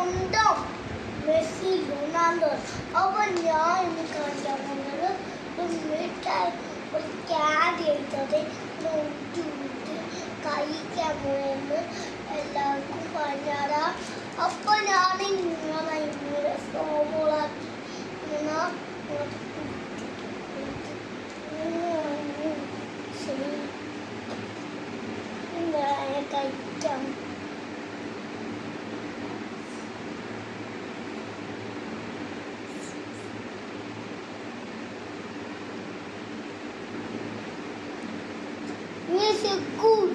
സ്വന്തം Messi Ronaldo. അപ്പൊ ഞാൻ ഇന്ന് കാണിക്കാൻ പോകുന്നത് ഒരു മിഠായി, ഒരു ക്യാൻഡി എടുത്തത് കഴിക്കാൻ പോയെന്ന് എല്ലാവർക്കും പറഞ്ഞാടാ. അപ്പൊ ഞാൻ ഇങ്ങനെ സോമോളാക്കി കഴിക്കാം. Music cool.